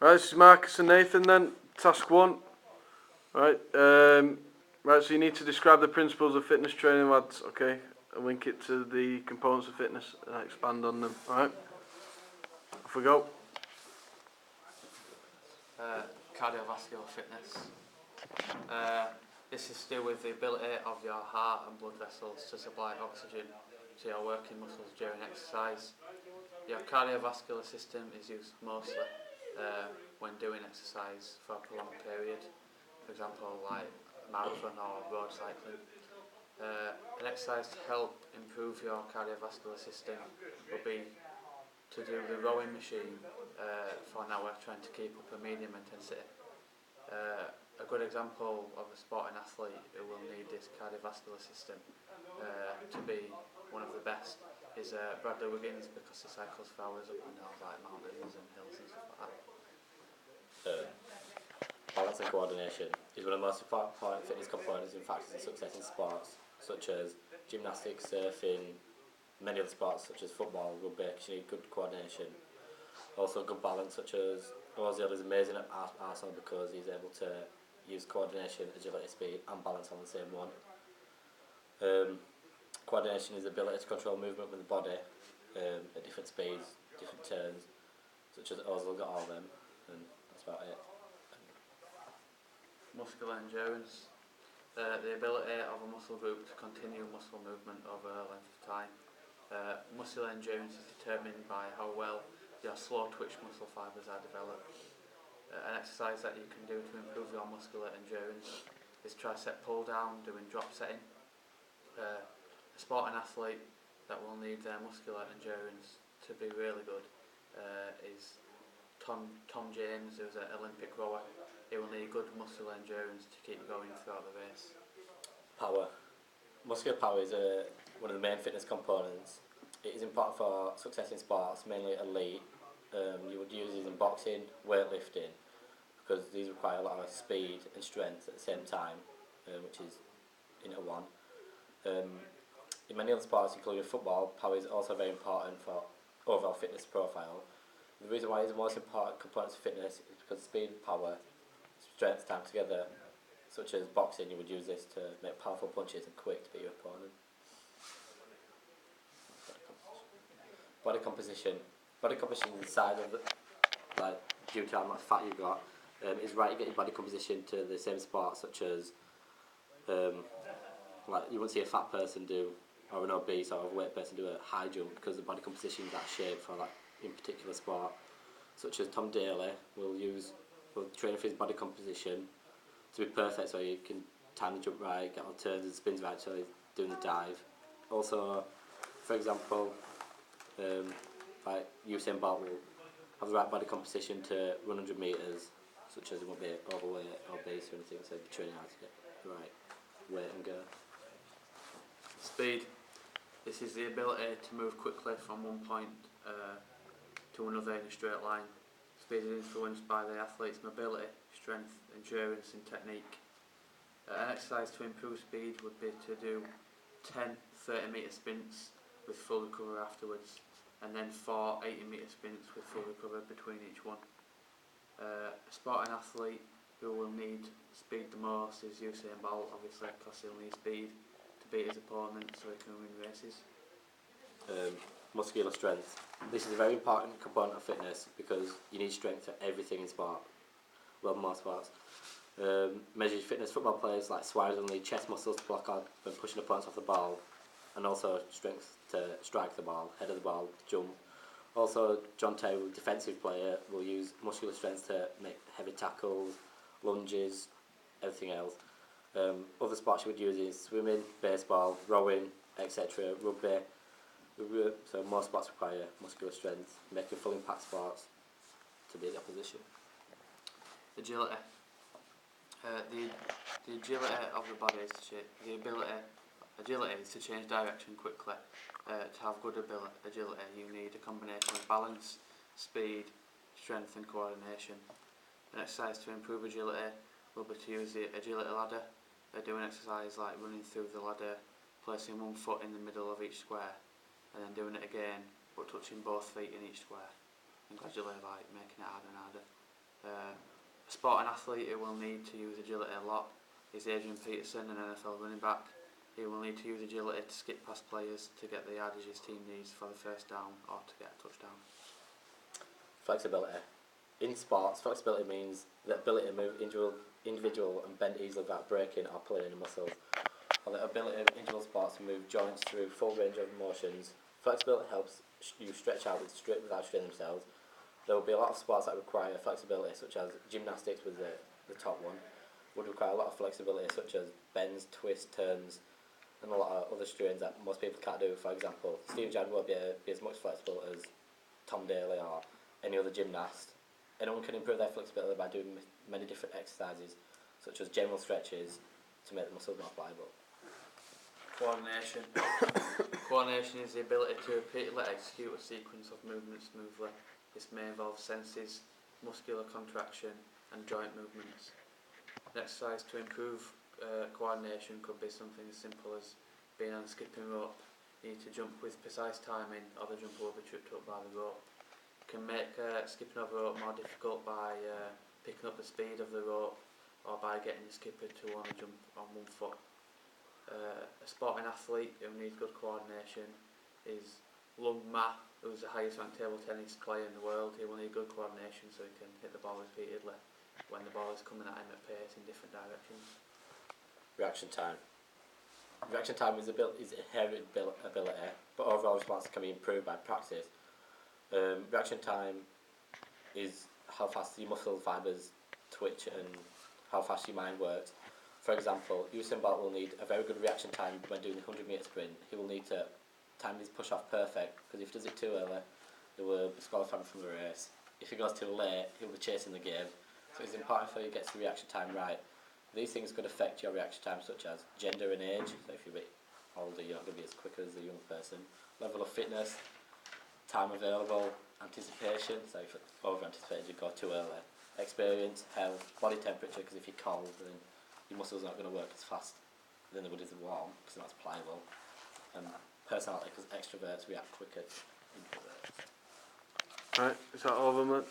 Right, this is Marcus and Nathan then. Task 1. Right, right, so you need to describe the principles of fitness training, lads, okay? And link it to the components of fitness and expand on them, alright? Off we go. Cardiovascular fitness. This is to do with the ability of your heart and blood vessels to supply oxygen to your working muscles during exercise. Your cardiovascular system is used mostly when doing exercise for a prolonged period, for example like marathon or road cycling. An exercise to help improve your cardiovascular system would be to do the rowing machine for an hour, trying to keep up a medium intensity. A good example of a sporting athlete who will need this cardiovascular system to be one of the best is Bradley Wiggins, because he cycles for hours up and down like mountains and hills and stuff like that. Balance and coordination is one of the most important fitness components and factors in success in sports, such as gymnastics, surfing, many other sports such as football, rugby. You need good coordination. Also good balance, such as Ozil is amazing at Arsenal because he's able to use coordination, agility, speed and balance on the same one. Coordination is the ability to control movement with the body at different speeds, different turns, such as Ozil got all of them, and that's about it. Muscular endurance. The ability of a muscle group to continue muscle movement over a length of time. Muscular endurance is determined by how well your slow twitch muscle fibres are developed. An exercise that you can do to improve your muscular endurance is tricep pull down, doing drop setting. A sporting athlete that will need their muscular endurance to be really good is Tom James, who's an Olympic rower. He will need good muscular endurance to keep going throughout the race. Power. Muscular power is one of the main fitness components. It is important for success in sports, mainly elite. You would use these in boxing, weightlifting, because these require a lot of speed and strength at the same time, which is into one. In many other sports, including football, power is also very important for overall fitness profile. The reason why it's the most important components of fitness is because speed and power, strength time together, such as boxing, you would use this to make powerful punches and quick to beat your opponent. Body composition. Body composition is the size of the, due to how much fat you've got. It's right to get your body composition to the same spot, such as, you won't see a fat person do, or an obese or overweight person do a high jump, because the body composition is that shape for that in particular sport. Such as Tom Daly will train for his body composition to be perfect, so you can time the jump right, get all turns and spins right, so he's doing the dive. Also, for example, Usain Bolt will have the right body composition to run 100 metres, such as he won't be overweight or obese or anything, so he'll be training hard to get the right weight and go. Speed. This is the ability to move quickly from one point to another in a straight line. Speed is influenced by the athlete's mobility, strength, endurance and technique. An exercise to improve speed would be to do 10 30-metre sprints with full recovery afterwards, and then 4 80-metre sprints with full recovery between each one. A sporting athlete who will need speed the most is Usain Bolt, obviously, because he'll need speed to beat his opponent so he can win races. Muscular strength. This is a very important component of fitness because you need strength for everything in sport. Well, most sports. Measures fitness football players like Suarez will need chest muscles to block out when pushing opponents off the ball, and also strength to strike the ball, head of the ball, jump. Also, John Terry, defensive player, will use muscular strength to make heavy tackles, lunges, everything else. Other sports you would use is swimming, baseball, rowing, etc., rugby. So most sports require muscular strength, making full impact sports to beat the opposition. Agility. The agility of the body is agility is to change direction quickly. To have good agility, you need a combination of balance, speed, strength and coordination. An exercise to improve agility will be to use the agility ladder. Do an exercise like running through the ladder, placing one foot in the middle of each square, and then doing it again, but touching both feet in each square, and gradually making it harder and harder. A sporting athlete who will need to use agility a lot is Adrian Peterson, an NFL running back. He will need to use agility to skip past players to get the yardage his team needs for the first down or to get a touchdown. Flexibility. In sports, flexibility means the ability to move individual and bend easily without breaking or pulling any muscles, or the ability of individual sports to move joints through full range of motions. Flexibility helps you stretch out without straining themselves. There will be a lot of sports that require flexibility, such as gymnastics was the top one, would require a lot of flexibility, such as bends, twists, turns, and a lot of other strains that most people can't do. For example, Steve Jad won't be as much flexible as Tom Daly or any other gymnast. Anyone can improve their flexibility by doing many different exercises, such as general stretches, to make the muscles more pliable. Coordination. Coordination is the ability to repeatedly execute a sequence of movements smoothly. This may involve senses, muscular contraction, and joint movements. An exercise to improve coordination could be something as simple as being on a skipping rope. You need to jump with precise timing, or the jumper will be tripped up by the rope. You can make skipping over a rope more difficult by picking up the speed of the rope, or by getting the skipper to only jump on one foot. A sporting athlete who needs good coordination is Lung Ma, who's the highest ranked table tennis player in the world. He will need good coordination so he can hit the ball repeatedly when the ball is coming at him at pace in different directions. Reaction time. Reaction time is inherent ability, but overall response can be improved by practice. Reaction time is how fast your muscle fibres twitch and how fast your mind works. For example, Usain Bolt will need a very good reaction time when doing the 100 metre sprint. He will need to time his push off perfect, because if he does it too early, he will disqualify from the race. If he goes too late, he'll be chasing the game. So it's important for you to get your reaction time right. These things could affect your reaction time, such as gender and age. So if you're a bit older, you're not going to be as quick as a young person. Level of fitness, time available, anticipation. So if you're over anticipated, you go too early. Experience, health, body temperature, because if you're cold, then your muscles aren't going to work as fast than they would if they're warm, because they're not as pliable. And personality, because extroverts react quicker to introverts. Right, is that all of them then?